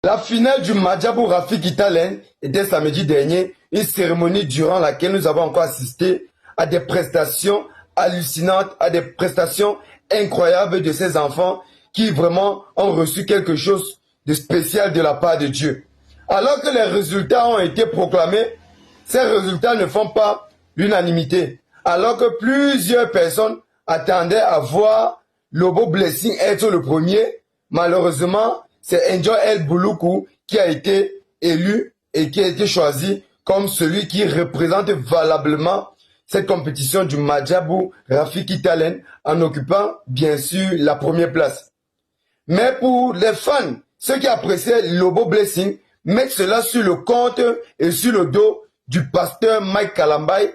La finale du Madjabou Rafiki Talent était samedi dernier, une cérémonie durant laquelle nous avons encore assisté à des prestations hallucinantes, à des prestations incroyables de ces enfants qui vraiment ont reçu quelque chose de spécial de la part de Dieu. Alors que les résultats ont été proclamés, ces résultats ne font pas l'unanimité. Alors que plusieurs personnes attendaient à voir Lobo Blessing être le premier, malheureusement, c'est Enjoy El Bouloukou qui a été élu et qui a été choisi comme celui qui représente valablement cette compétition du Madjabou Rafiki Talent en occupant bien sûr la première place. Mais pour les fans, ceux qui appréciaient Lobo Blessing, mettent cela sur le compte et sur le dos du pasteur Mike Kalambay,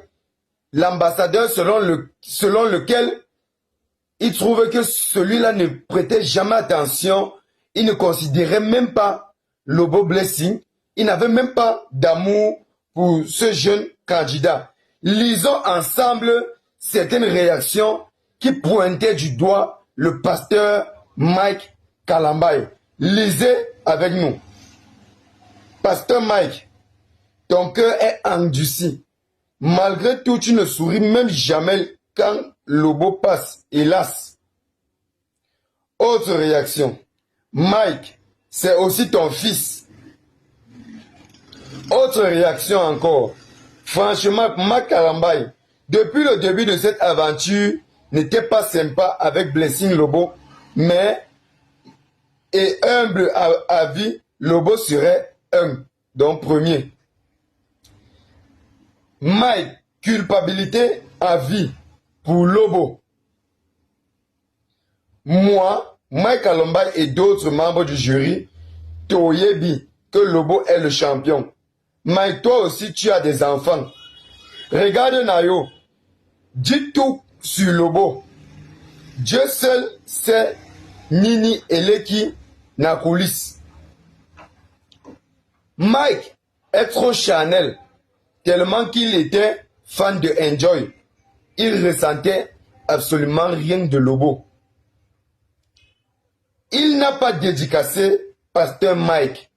l'ambassadeur selon lequel il trouve que celui-là ne prêtait jamais attention, il ne considérait même pas Lobo Blessing, il n'avait même pas d'amour pour ce jeune candidat. Lisons ensemble certaines réactions qui pointaient du doigt le pasteur Mike Kalambay. Lisez avec nous. Pasteur Mike, ton cœur est endurci. Malgré tout, tu ne souris même jamais quand Lobo passe, hélas. Autre réaction. Mike, c'est aussi ton fils. Autre réaction encore. Franchement, Mike Kalambay, depuis le début de cette aventure, n'était pas sympa avec Blessing Lobo, mais et humble à vie, Lobo serait humble, donc premier. Mike, culpabilité à vie pour Lobo. Moi, Mike Kalambay et d'autres membres du jury, Toyebi, que Lobo est le champion. Mike, toi aussi, tu as des enfants. Regarde Nayo. Dis tout sur Lobo. Dieu seul sait Nini Eleki Nakoulis. Mike est trop charnel, tellement qu'il était fan de Enjoy. Il ressentait absolument rien de Lobo. Il n'a pas dédicacé pasteur Mike.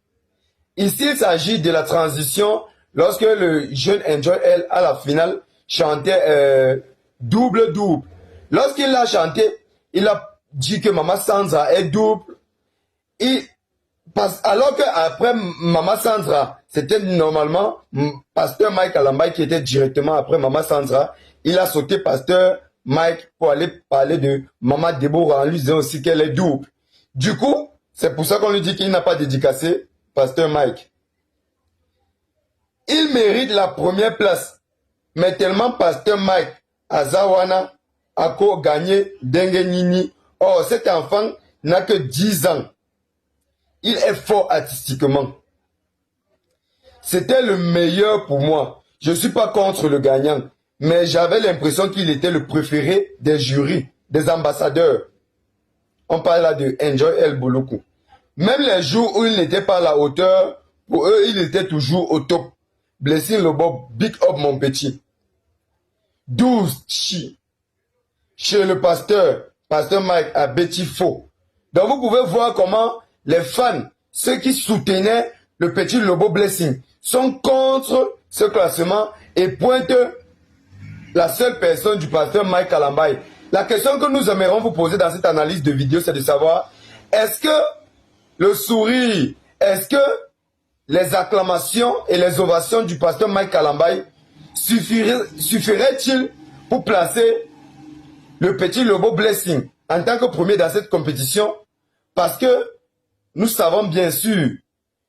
Ici, il s'agit de la transition lorsque le jeune Enjoy L à la finale chantait double-double. Lorsqu'il l'a chanté, il a dit que Mama Sandra est double. Alors qu'après Mama Sandra, c'était normalement pasteur Mike Kalambay qui était directement après Mama Sandra. Il a sauté pasteur Mike pour aller parler de Mama Deborah en lui disant aussi qu'elle est double. Du coup, c'est pour ça qu'on lui dit qu'il n'a pas dédicacé pasteur Mike. Il mérite la première place, mais tellement pasteur Mike Azawana a gagné Dengue Nini. Or, cet enfant n'a que 10 ans. Il est fort artistiquement. C'était le meilleur pour moi. Je ne suis pas contre le gagnant, mais j'avais l'impression qu'il était le préféré des jurys, des ambassadeurs. On parle là de Enjoy El Bouloukou. Même les jours où il n'était pas à la hauteur, pour eux, il était toujours au top. Blessing Lobo, big up mon petit. 12 chi. Chez le pasteur Mike à Betty Faux. Donc vous pouvez voir comment les fans, ceux qui soutenaient le petit Lobo Blessing, sont contre ce classement et pointent la seule personne du pasteur Mike Kalambay. La question que nous aimerions vous poser dans cette analyse de vidéo, c'est de savoir, est-ce que le sourire, est-ce que les acclamations et les ovations du pasteur Mike Kalambay suffiraient-ils pour placer le petit Lobo Blessing en tant que premier dans cette compétition? Parce que nous savons bien sûr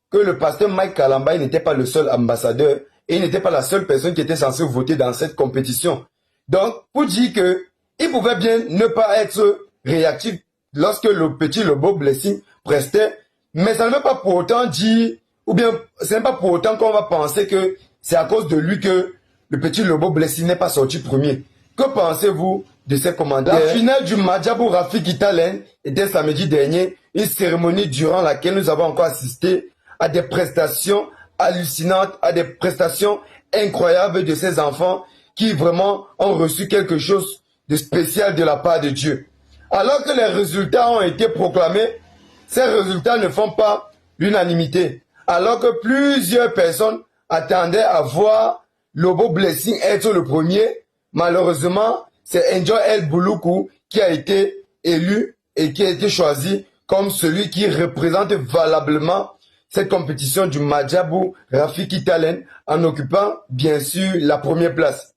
que le pasteur Mike Kalambay n'était pas le seul ambassadeur et il n'était pas la seule personne qui était censée voter dans cette compétition. Donc, pour dire que il pouvait bien ne pas être réactif lorsque le petit Lobo Blessing prestait, mais ça ne veut pas pour autant dire, ou bien ce n'est pas pour autant qu'on va penser que c'est à cause de lui que le petit Lobo Blessing n'est pas sorti premier. Que pensez-vous de ces commentaires? La finale du Madjabou Rafiki Talent était samedi dernier, une cérémonie durant laquelle nous avons encore assisté à des prestations hallucinantes, à des prestations incroyables de ces enfants qui vraiment ont reçu quelque chose de spécial de la part de Dieu. Alors que les résultats ont été proclamés, ces résultats ne font pas l'unanimité. Alors que plusieurs personnes attendaient à voir Lobo Blessing être le premier, malheureusement, c'est Enjoy El Buluku qui a été élu et qui a été choisi comme celui qui représente valablement cette compétition du Madjabou Rafiki Talent en occupant bien sûr la première place.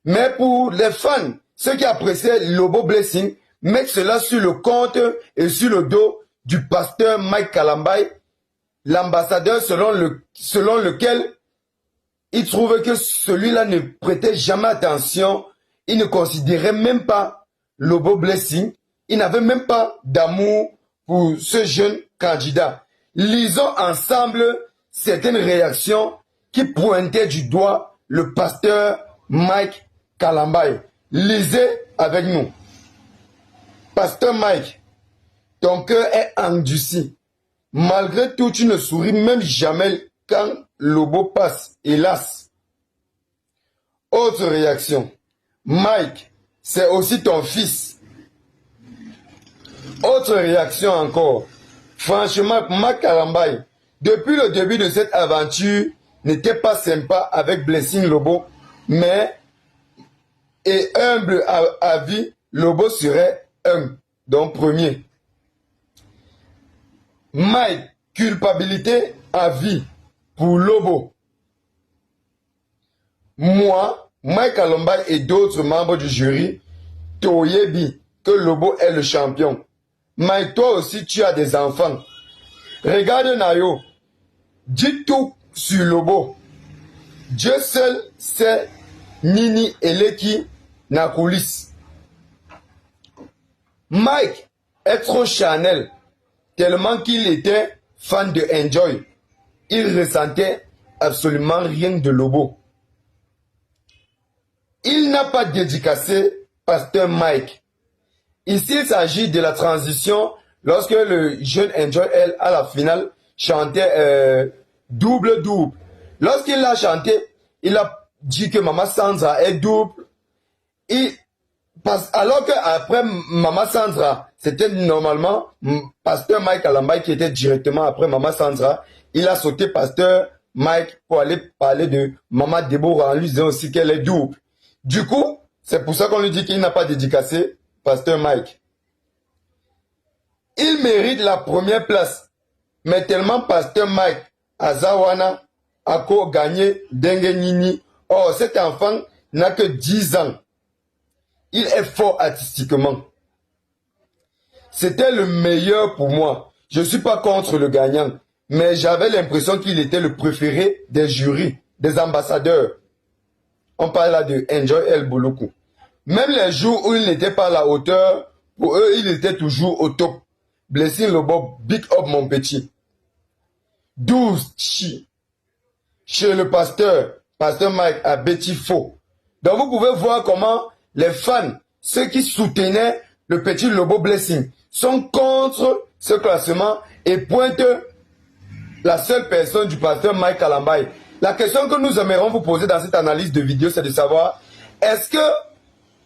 Mais pour les fans, ceux qui appréciaient Lobo Blessing, mettent cela sur le compte et sur le dos du pasteur Mike Kalambay, l'ambassadeur selon lequel il trouve que celui-là ne prêtait jamais attention, il ne considérait même pas Lobo Blessing, il n'avait même pas d'amour pour ce jeune candidat. Lisons ensemble certaines réactions qui pointaient du doigt le pasteur Mike Kalambay. Lisez avec nous. Pasteur Mike, ton cœur est endurci. Malgré tout, tu ne souris même jamais quand Lobo passe, hélas. Autre réaction. Mike, c'est aussi ton fils. Autre réaction encore. Franchement, Mike Kalambay, depuis le début de cette aventure, n'était pas sympa avec Blessing Lobo, mais et humble à vie, Lobo serait humble, donc premier. Mike, culpabilité à vie pour Lobo. Moi, Mike Kalambay et d'autres membres du jury, Toyebi, que Lobo est le champion. Mike, toi aussi, tu as des enfants. Regarde Nayo. Dis tout sur Lobo. Dieu seul sait Nini Eleki na coulisse. Mike est trop charnel, tellement qu'il était fan de Enjoy. Il ressentait absolument rien de Lobo. Il n'a pas dédicacé pasteur Mike. Ici, il s'agit de la transition lorsque le jeune Enjoy L à la finale chantait double-double. Lorsqu'il l'a chanté, il a dit que Mama Sandra est double. Alors qu'après Mama Sandra, c'était normalement pasteur Mike Kalambay qui était directement après Mama Sandra. Il a sauté pasteur Mike pour aller parler de Mama Deborah en lui disant aussi qu'elle est double. Du coup, c'est pour ça qu'on lui dit qu'il n'a pas dédicacé pasteur Mike. Il mérite la première place, mais tellement pasteur Mike Azawana a gagné Dengue Nini. Oh, cet enfant n'a que 10 ans. Il est fort artistiquement. C'était le meilleur pour moi. Je ne suis pas contre le gagnant, mais j'avais l'impression qu'il était le préféré des jurys, des ambassadeurs. On parle là de Enjoy El Buluku. Même les jours où il n'était pas à la hauteur, pour eux, il était toujours au top. Blessing Lobo, big up mon petit. 12 chi. Chez le pasteur Mike à Betty Faux. Donc vous pouvez voir comment les fans, ceux qui soutenaient le petit Lobo Blessing, sont contre ce classement et pointent la seule personne du pasteur Mike Kalambay. La question que nous aimerions vous poser dans cette analyse de vidéo, c'est de savoir, est-ce que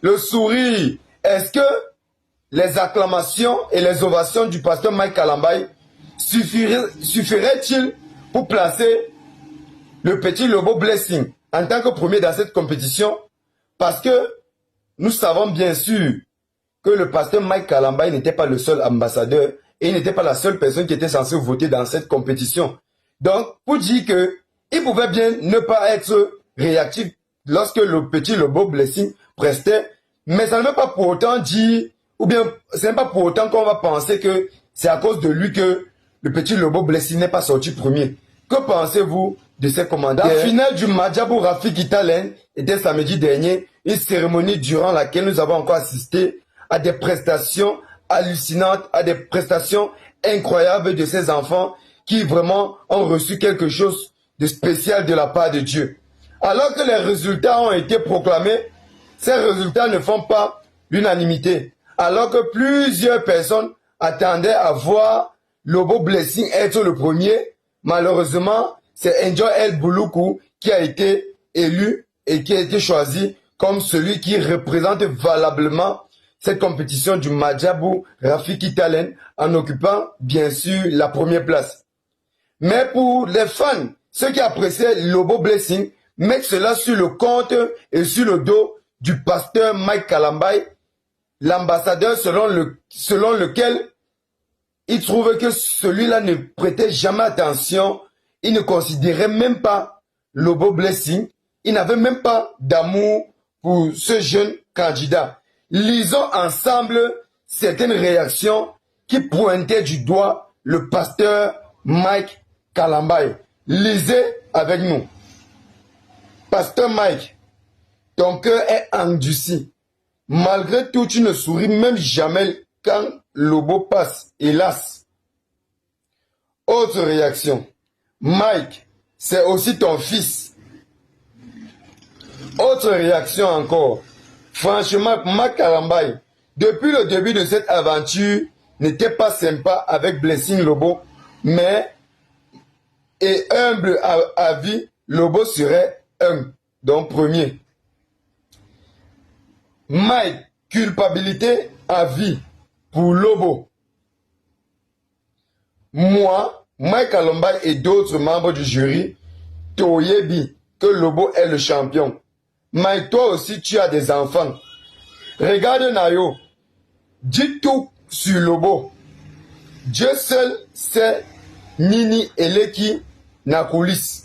le sourire, est-ce que les acclamations et les ovations du pasteur Mike Kalambay suffiraient-ils pour placer le petit Lobo Blessing en tant que premier dans cette compétition? Parce que nous savons bien sûr que le pasteur Mike Kalambay n'était pas le seul ambassadeur et il n'était pas la seule personne qui était censée voter dans cette compétition. Donc, pour dire que il pouvait bien ne pas être réactif lorsque le petit Lobo Blessing prestait, mais ça ne veut pas pour autant dire, ou bien ce n'est pas pour autant qu'on va penser que c'est à cause de lui que le petit Lobo Blessing n'est pas sorti premier. Que pensez-vous de ces commentaires? La finale du Madjabou Rafiki Talent était samedi dernier, une cérémonie durant laquelle nous avons encore assisté à des prestations hallucinantes, à des prestations incroyables de ces enfants qui vraiment ont reçu quelque chose de spécial de la part de Dieu. Alors que les résultats ont été proclamés, ces résultats ne font pas l'unanimité. Alors que plusieurs personnes attendaient à voir Lobo Blessing être le premier, malheureusement, c'est Enjoy El Buluku qui a été élu et qui a été choisi comme celui qui représente valablement cette compétition du Madjabou Rafiki Talent en occupant bien sûr la première place. Mais pour les fans, ceux qui appréciaient Lobo Blessing, mettent cela sur le compte et sur le dos du pasteur Mike Kalambay, l'ambassadeur selon lequel il trouve que celui-là ne prêtait jamais attention, il ne considérait même pas Lobo Blessing, il n'avait même pas d'amour pour ce jeune candidat. Lisons ensemble certaines réactions qui pointaient du doigt le pasteur Mike Kalambay. Lisez avec nous. Pasteur Mike, ton cœur est endurci. Malgré tout, tu ne souris même jamais quand Lobo passe, hélas. Autre réaction. Mike, c'est aussi ton fils. Autre réaction encore. Franchement, Mike Kalambay, depuis le début de cette aventure, n'était pas sympa avec Blessing Lobo, mais et humble à vie, Lobo serait un, donc premier. Mike, culpabilité à vie pour Lobo. Moi, Mike Kalambay et d'autres membres du jury, Toyebi, que Lobo est le champion. Mike, toi aussi, tu as des enfants. Regarde Nayo, dis tout sur Lobo. Dieu seul sait Nini Eleki Nakulis.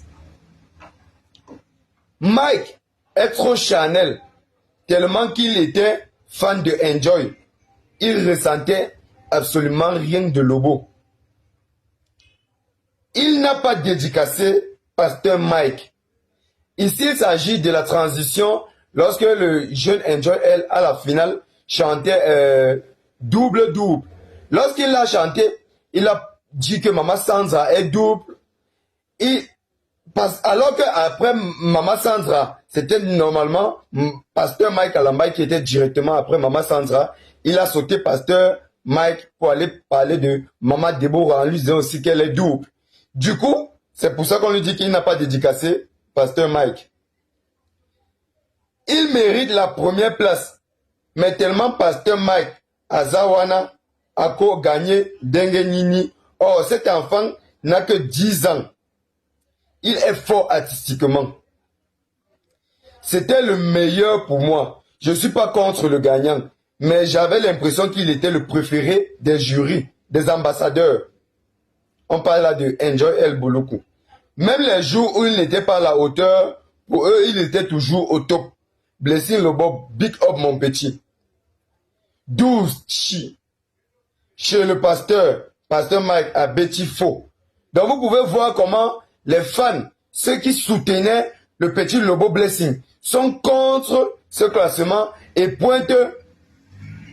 Mike est trop charnel, tellement qu'il était fan de Enjoy. Il ressentait absolument rien de Lobo. Il n'a pas dédicacé pasteur Mike. Ici, il s'agit de la transition lorsque le jeune Enjoy, elle, à la finale, chantait double-double. Lorsqu'il l'a chanté, il a dit que Mama Sandra est double. Alors qu'après Mama Sandra, c'était normalement pasteur Mike Kalambay qui était directement après Mama Sandra. Il a sauté pasteur Mike pour aller parler de Mama Deborah en lui disant aussi qu'elle est double. Du coup, c'est pour ça qu'on lui dit qu'il n'a pas dédicacé pasteur Mike. Il mérite la première place, mais tellement pasteur Mike Azawana a gagné Dengue Nini. Or, cet enfant n'a que 10 ans. Il est fort artistiquement. C'était le meilleur pour moi. Je ne suis pas contre le gagnant, mais j'avais l'impression qu'il était le préféré des jurys, des ambassadeurs. On parle là de Enjoy El Buluku. Même les jours où il n'était pas à la hauteur, pour eux, il était toujours au top. Blessing Lobo, big up mon petit. 12 chi. Chez le pasteur Mike à Betty Faux. Donc vous pouvez voir comment les fans, ceux qui soutenaient le petit Lobo Blessing, sont contre ce classement et pointent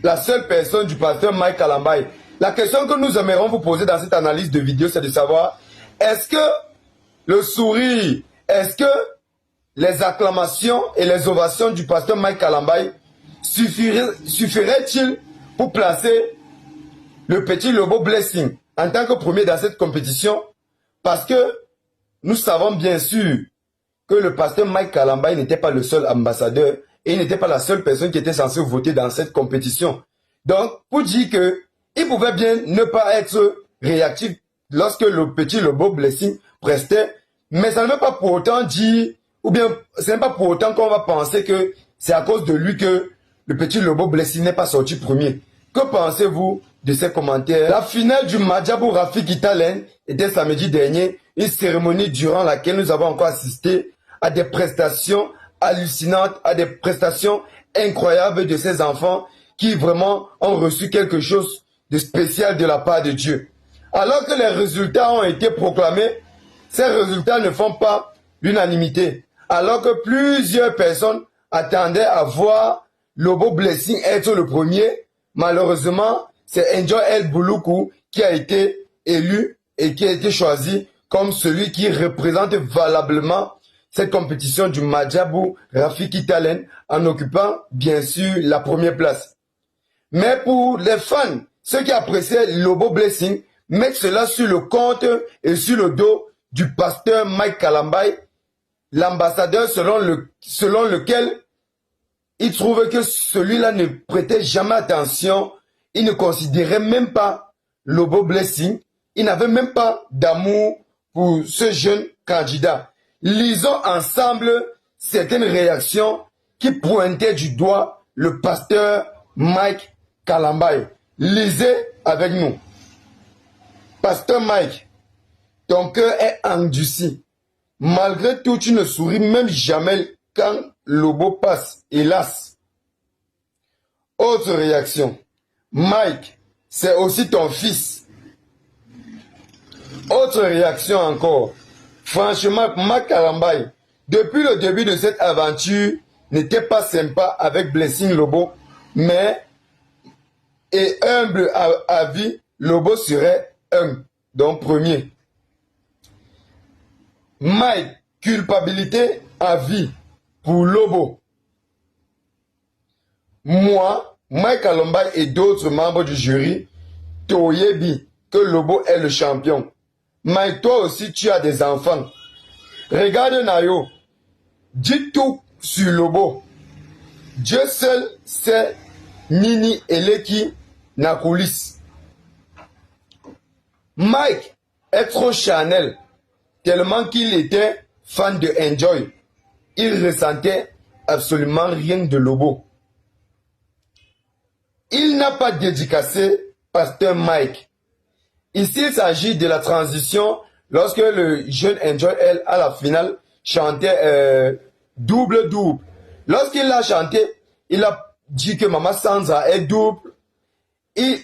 la seule personne du pasteur Mike Kalambay. La question que nous aimerions vous poser dans cette analyse de vidéo, c'est de savoir, est-ce que le sourire, est-ce que les acclamations et les ovations du pasteur Mike Kalambay suffiraient-ils pour placer le petit Lobo Blessing en tant que premier dans cette compétition? Parce que nous savons bien sûr que le pasteur Mike Kalambay n'était pas le seul ambassadeur et il n'était pas la seule personne qui était censée voter dans cette compétition. Donc, pour dire que il pouvait bien ne pas être réactif lorsque le petit Lobo Blessing prestait, mais ça ne veut pas pour autant dire, ou bien ce n'est pas pour autant qu'on va penser que c'est à cause de lui que le petit Lobo Blessing n'est pas sorti premier. Que pensez-vous de ces commentaires? La finale du Madjabou Rafiki Talent était samedi dernier, une cérémonie durant laquelle nous avons encore assisté à des prestations hallucinantes, à des prestations incroyables de ces enfants qui vraiment ont reçu quelque chose de spécial de la part de Dieu. Alors que les résultats ont été proclamés, ces résultats ne font pas l'unanimité. Alors que plusieurs personnes attendaient à voir Lobo Blessing être le premier, malheureusement, c'est Enjoy El Buluku qui a été élu et qui a été choisi comme celui qui représente valablement cette compétition du Madjabou Rafiki Talent en occupant bien sûr la première place. Mais pour les fans, ceux qui appréciaient Lobo Blessing, mettent cela sur le compte et sur le dos du pasteur Mike Kalambay, l'ambassadeur selon lequel il trouve que celui-là ne prêtait jamais attention, il ne considérait même pas Lobo Blessing, il n'avait même pas d'amour pour ce jeune candidat. Lisons ensemble certaines réactions qui pointaient du doigt le pasteur Mike Kalambaye. Lisez avec nous. Pasteur Mike, ton cœur est endurci. Malgré tout, tu ne souris même jamais quand Lobo passe, hélas. Autre réaction. Mike, c'est aussi ton fils. Autre réaction encore. Franchement, Mike Kalambaye, depuis le début de cette aventure, n'était pas sympa avec Blessing Lobo, mais et humble à vie, Lobo serait humble, donc premier. Mike, culpabilité à vie pour Lobo. Moi, Mike Kalambaye et d'autres membres du jury, Toyebi, que Lobo est le champion. Mike, toi aussi, tu as des enfants. Regarde Nayo, dis tout sur Lobo. Dieu seul sait Nini Eleki Nakulis. Mike est trop charnel, tellement qu'il était fan de Enjoy. Il ressentait absolument rien de Lobo. Il n'a pas dédicacé pasteur Mike. Ici, il s'agit de la transition lorsque le jeune Enjoy, elle, à la finale, chantait double-double. Lorsqu'il a chanté, il a dit que Maman Sansa est double. Et